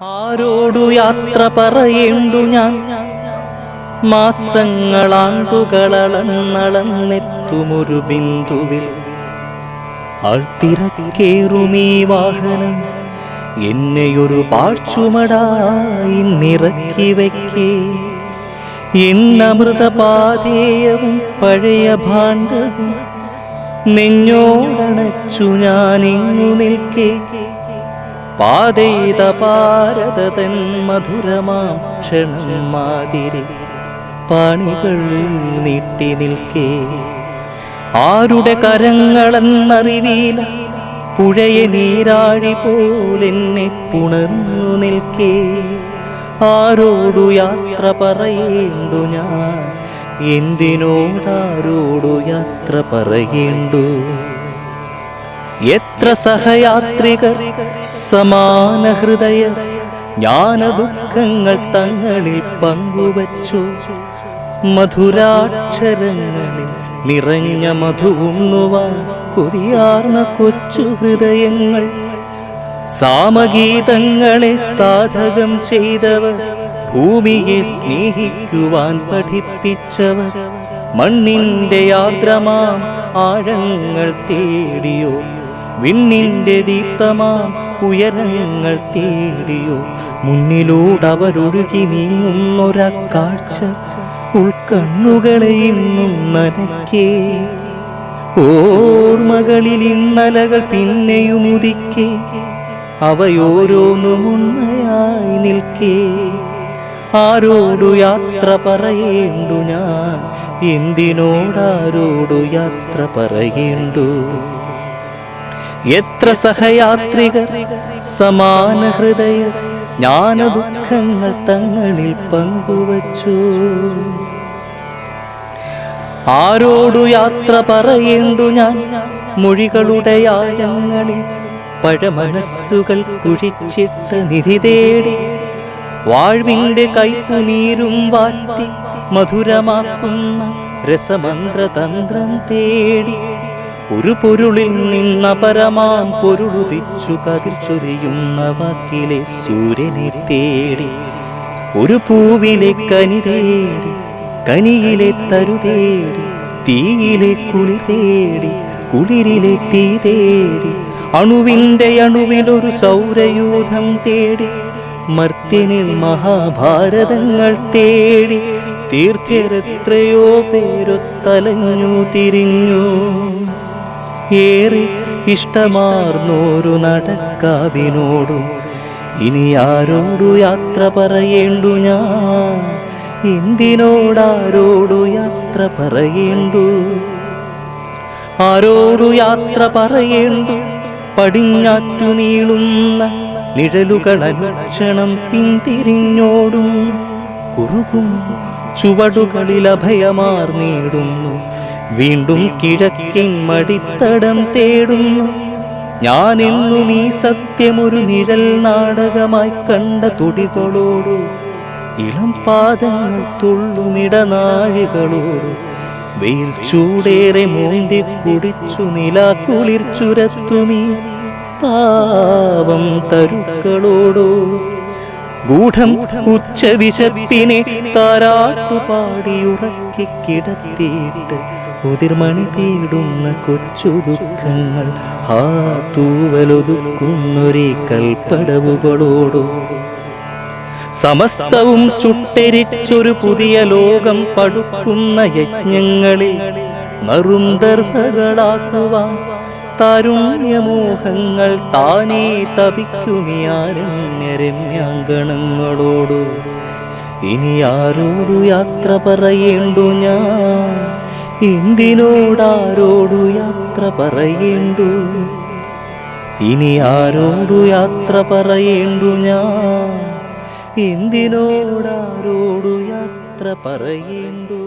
ആരോടു യാത്ര പറയേണ്ടു ഞാൻ? മാസങ്ങളാണ്ടുകളളന്നളന്നെത്തുമൊരു ബിന്ദുവിൽ ആൾത്തിരക്കേറുമീ വാഹനം എന്നെയൊരു പാഴ്ചുമടായി നിറക്കി വയ്ക്കേ. എന്നമൃതപാതേയവും പഴയ ഭാണ്ഡവും നെഞ്ഞോടണച്ചു ഞാനിങ്ങു നിൽക്കേ. പാതയിത പാരതൻ മധുരമാം ക്ഷണം മാതിരി പാണികൾ നീട്ടി നിൽക്കേ. ആരുടെ കരങ്ങളെന്നറിവീല പുഴയെ നീരാഴി പോലെന്നെ പുണർന്നു നിൽക്കേ. ആരോടു യാത്ര പറയേണ്ടു ഞാൻ? എന്തിനോടാരോടു യാത്ര പറയേണ്ടു? എത്ര സഹയാത്രികർ സമാന ഹൃദയ ജ്ഞാന ദുഃഖങ്ങൾ തങ്ങളിൽ പങ്കുവച്ചു. മധുരാക്ഷരങ്ങളിൽ നിറഞ്ഞ മധുവുണ്ണുവാൻ കൊതിയാർന്ന കൊച്ചു ഹൃദയങ്ങൾ. സാമഗീതങ്ങളെ സാധകം ചെയ്തവർ, ഭൂമിയെ സ്നേഹിക്കുവാൻ പഠിപ്പിച്ചവർ, മണ്ണിന്റെ ആർദ്രമാം ആഴങ്ങൾ തേടിയോ, വിണ്ണിന്റെ ദീപ്തമാം ഉയരങ്ങൾ തേടിയോ, മുന്നിലൂടവരൊഴുകി നീങ്ങുന്നൊരാ കാഴ്ച ഉൾക്കണ്ണുകളെ ഇന്നും നനയ്ക്കേ. ഓർമ്മകളിൽ ഇന്നലകൾ പിന്നെയും ഉദിക്കേ, അവയോരോന്നും ഉണ്മയായി നിൽക്കേ. ആരോടു യാത്ര പറയേണ്ടു ഞാൻ? എന്തിനോടാരോടു യാത്ര പറയേണ്ടു? എത്ര സഹയാത്രികർ സമാന ഹൃദയ ജ്ഞാന ദുഃഖങ്ങൾ തങ്ങളിൽ പങ്കുവച്ചു. ആരോടു യാത്ര പറയേണ്ടു ഞാൻ? മൊഴികളുടെ ആഴങ്ങളിൽ പഴമനസ്സുകൾ കുഴിച്ചിട്ട നിധി തേടി, വാഴ്വിന്റെ കൈപ്പുനീരും വാറ്റി മധുരമാക്കുന്ന രസമന്ത്രതന്ത്രം തേടി, ഒരു പൊരുളിൽ നിന്ന പരമാം പൊരുളുദിച്ചു കതിർ ചൊരിയുന്ന വാക്കിലെ സൂര്യനെ തേടി, ഒരു പൂവിലെ കനി തേടി, കനിയിലെ തരു തേടി, തീയിലെ കുളിർ തേടി, കുളിരിലെ തീ തേടി, അണുവിന്റെ അണുവിലൊരു സൗരയൂഥം തേടി, മർത്യനിൽ മഹാഭാരതങ്ങൾ തേടി, തീർത്ഥരെത്രയോ പേരൊത്തലഞ്ഞു തിരിഞ്ഞു. ഏറെ ഇഷ്ടമാർന്നോരു നടക്കാവിനോടും ഇനി ആരോടു യാത്ര പറയേണ്ടു ഞാൻ? എന്തിനോടാരോടു യാത്ര പറയേണ്ടു? ആരോടു യാത്ര പറയേണ്ടു? പടിഞ്ഞാറ്റു നീളുന്ന നിഴലുകൾ അനുക്ഷണം പിന്തിരിഞ്ഞോടും, കുറുകും ചുവടുകളിൽ അഭയമാർന്നിടുന്നു, വീണ്ടും കിഴക്കിൻ മടിത്തടം തേടുന്നു. ഞാനെന്നും ഈ സത്യമൊരു നിഴൽ നാടകമായി കണ്ട തുടികളോടു, ഇളം പാദങ്ങൾ തുള്ളുമിടനാഴികളോട്, വെയിൽ ചൂടേറെ മോന്തി കുടിച്ചു നിലാക്കുളിർ ചുരത്തുമീ പാവം തരുക്കളോടോ, ഗൂഢം ഉച്ചവിശപ്പിനെ താരാട്ടുപാടിയുറക്കി കിടത്തിയിട്ട് ഉതിർമണി തേടുന്ന കൊച്ചു ദുഃഖങ്ങൾ ആ തൂവലൊതുക്കുന്നൊരേ കൽപ്പടവുകളോടോ, സമസ്തവും ചുട്ടെരിച്ചൊരു പുതിയ ലോകം പടുക്കുന്ന യജ്ഞങ്ങളിൽ നറുന്തർഭകളാക്കുവാൻ താരുണ്യമോഹങ്ങൾ താനേ തപിക്കുമിയാരണ്യരമ്യാങ്കണങ്ങളോടു. ഇനി ആരോടു യാത്ര പറയേണ്ടു ഞാൻ? എന്തിനോടാരോടു യാത്ര പറയേണ്ടു? ഇനി ആരോടു യാത്ര പറയേണ്ടു ഞാൻ? എന്തിനോടാരോടു യാത്ര പറയേണ്ടു?